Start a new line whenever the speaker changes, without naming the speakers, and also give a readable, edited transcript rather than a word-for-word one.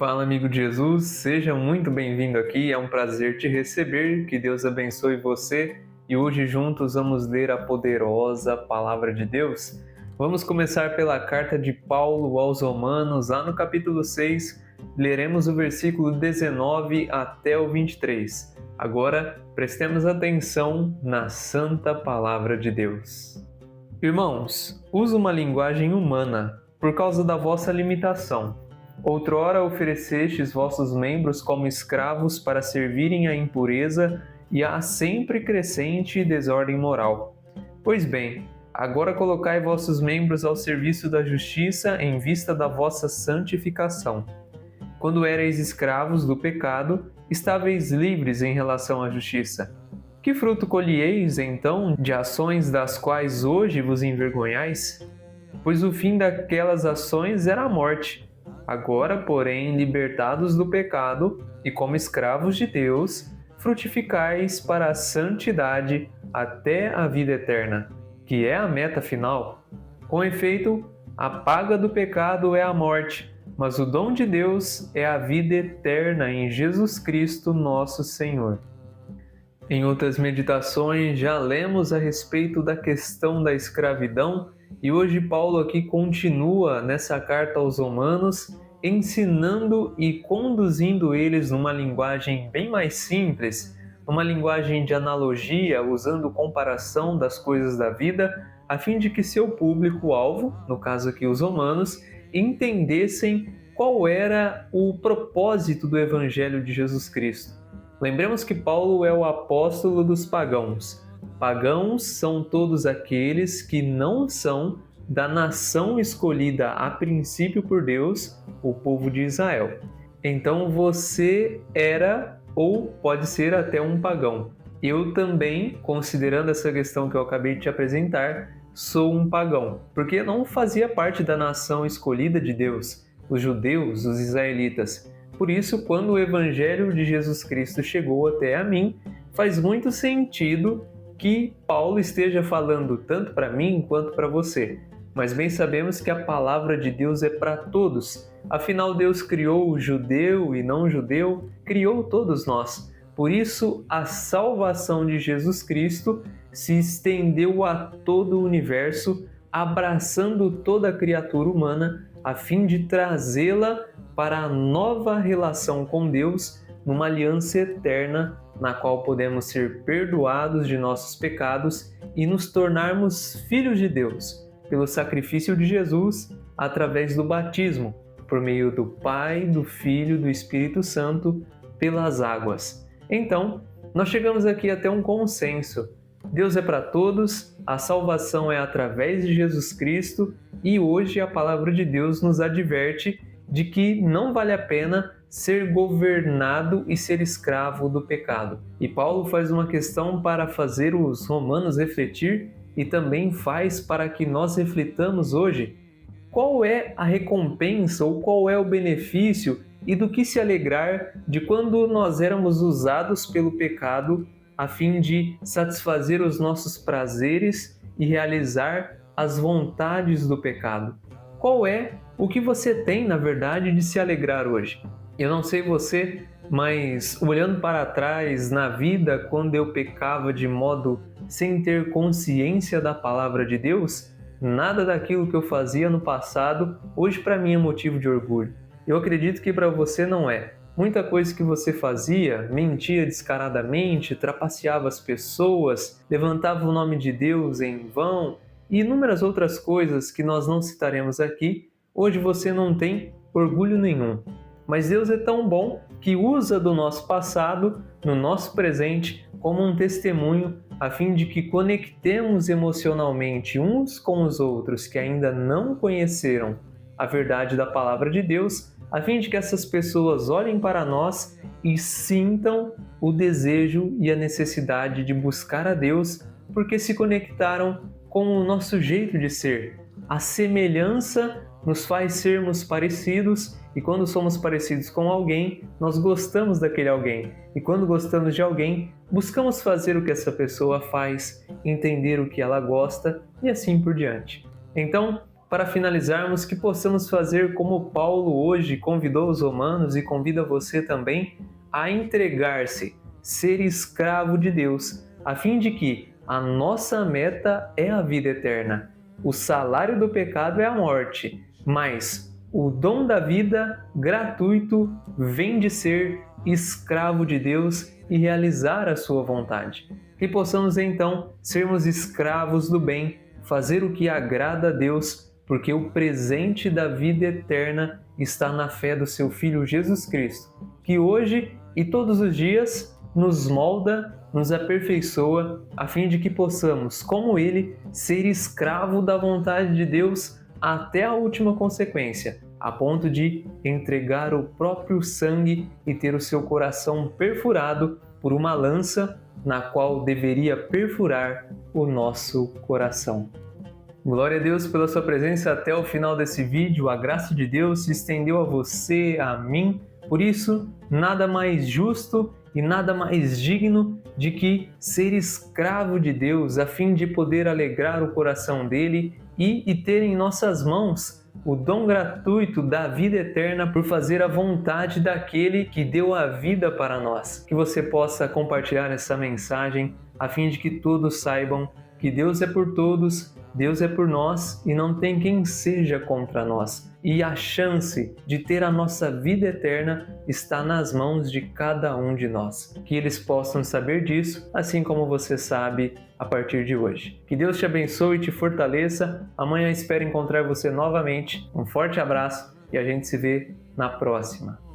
Fala, amigo de Jesus, seja muito bem-vindo aqui, é um prazer te receber, que Deus abençoe você e hoje juntos vamos ler a poderosa Palavra de Deus. Vamos começar pela carta de Paulo aos Romanos, lá no capítulo 6, leremos o versículo 19 até o 23. Agora, prestemos atenção na Santa Palavra de Deus. Irmãos, uso uma linguagem humana por causa da vossa limitação. Outrora oferecestes vossos membros como escravos para servirem à impureza e à sempre crescente desordem moral. Pois bem, agora colocai vossos membros ao serviço da justiça em vista da vossa santificação. Quando éreis escravos do pecado, estáveis livres em relação à justiça. Que fruto colhieis, então, de ações das quais hoje vos envergonhais? Pois o fim daquelas ações era a morte. Agora, porém, libertados do pecado e como escravos de Deus, frutificais para a santidade até a vida eterna, que é a meta final. Com efeito, a paga do pecado é a morte, mas o dom de Deus é a vida eterna em Jesus Cristo, nosso Senhor. Em outras meditações, já lemos a respeito da questão da escravidão e hoje Paulo aqui continua nessa carta aos Romanos, ensinando e conduzindo eles numa linguagem bem mais simples, numa linguagem de analogia, usando comparação das coisas da vida, a fim de que seu público-alvo, no caso aqui os romanos, entendessem qual era o propósito do Evangelho de Jesus Cristo. Lembremos que Paulo é o apóstolo dos pagãos. Pagãos são todos aqueles que não são da nação escolhida a princípio por Deus, o povo de Israel. Então você era ou pode ser até um pagão. Eu também, considerando essa questão que eu acabei de te apresentar, sou um pagão, porque não fazia parte da nação escolhida de Deus, os judeus, os israelitas. Por isso, quando o Evangelho de Jesus Cristo chegou até a mim, faz muito sentido que Paulo esteja falando tanto para mim quanto para você. Mas bem sabemos que a palavra de Deus é para todos. Afinal, Deus criou o judeu e não judeu, criou todos nós. Por isso, a salvação de Jesus Cristo se estendeu a todo o universo, abraçando toda a criatura humana, a fim de trazê-la para a nova relação com Deus, numa aliança eterna, na qual podemos ser perdoados de nossos pecados e nos tornarmos filhos de Deus, pelo sacrifício de Jesus, através do batismo, por meio do Pai, do Filho e do Espírito Santo, pelas águas. Então, nós chegamos aqui até um consenso. Deus é para todos, a salvação é através de Jesus Cristo e hoje a palavra de Deus nos adverte de que não vale a pena ser governado e ser escravo do pecado. E Paulo faz uma questão para fazer os romanos refletir e também faz para que nós reflitamos hoje qual é a recompensa ou qual é o benefício e do que se alegrar de quando nós éramos usados pelo pecado a fim de satisfazer os nossos prazeres e realizar as vontades do pecado. Qual é o que você tem, na verdade, de se alegrar hoje? Eu não sei você, mas olhando para trás na vida, quando eu pecava de modo sem ter consciência da palavra de Deus, nada daquilo que eu fazia no passado, hoje para mim é motivo de orgulho. Eu acredito que para você não é. Muita coisa que você fazia, mentia descaradamente, trapaceava as pessoas, levantava o nome de Deus em vão e inúmeras outras coisas que nós não citaremos aqui, hoje você não tem orgulho nenhum. Mas Deus é tão bom que usa do nosso passado, no nosso presente, como um testemunho, a fim de que conectemos emocionalmente uns com os outros que ainda não conheceram a verdade da palavra de Deus, a fim de que essas pessoas olhem para nós e sintam o desejo e a necessidade de buscar a Deus, porque se conectaram com o nosso jeito de ser. A semelhança nos faz sermos parecidos e quando somos parecidos com alguém, nós gostamos daquele alguém. E quando gostamos de alguém, buscamos fazer o que essa pessoa faz, entender o que ela gosta e assim por diante. Então, para finalizarmos, que possamos fazer como Paulo hoje convidou os romanos e convida você também a entregar-se, ser escravo de Deus, a fim de que a nossa meta é a vida eterna. O salário do pecado é a morte, mas o dom da vida gratuito vem de ser escravo de Deus e realizar a sua vontade. Que possamos então sermos escravos do bem, fazer o que agrada a Deus, porque o presente da vida eterna está na fé do seu Filho Jesus Cristo, que hoje e todos os dias nos molda, nos aperfeiçoa, a fim de que possamos, como Ele, ser escravo da vontade de Deus até a última consequência, a ponto de entregar o próprio sangue e ter o seu coração perfurado por uma lança na qual deveria perfurar o nosso coração. Glória a Deus pela sua presença até o final desse vídeo. A graça de Deus se estendeu a você, a mim. Por isso, nada mais justo e nada mais digno de que ser escravo de Deus, a fim de poder alegrar o coração dele e ter em nossas mãos o dom gratuito da vida eterna por fazer a vontade daquele que deu a vida para nós. Que você possa compartilhar essa mensagem a fim de que todos saibam que Deus é por todos, Deus é por nós e não tem quem seja contra nós. E a chance de ter a nossa vida eterna está nas mãos de cada um de nós. Que eles possam saber disso, assim como você sabe a partir de hoje. Que Deus te abençoe e te fortaleça. Amanhã espero encontrar você novamente. Um forte abraço e a gente se vê na próxima.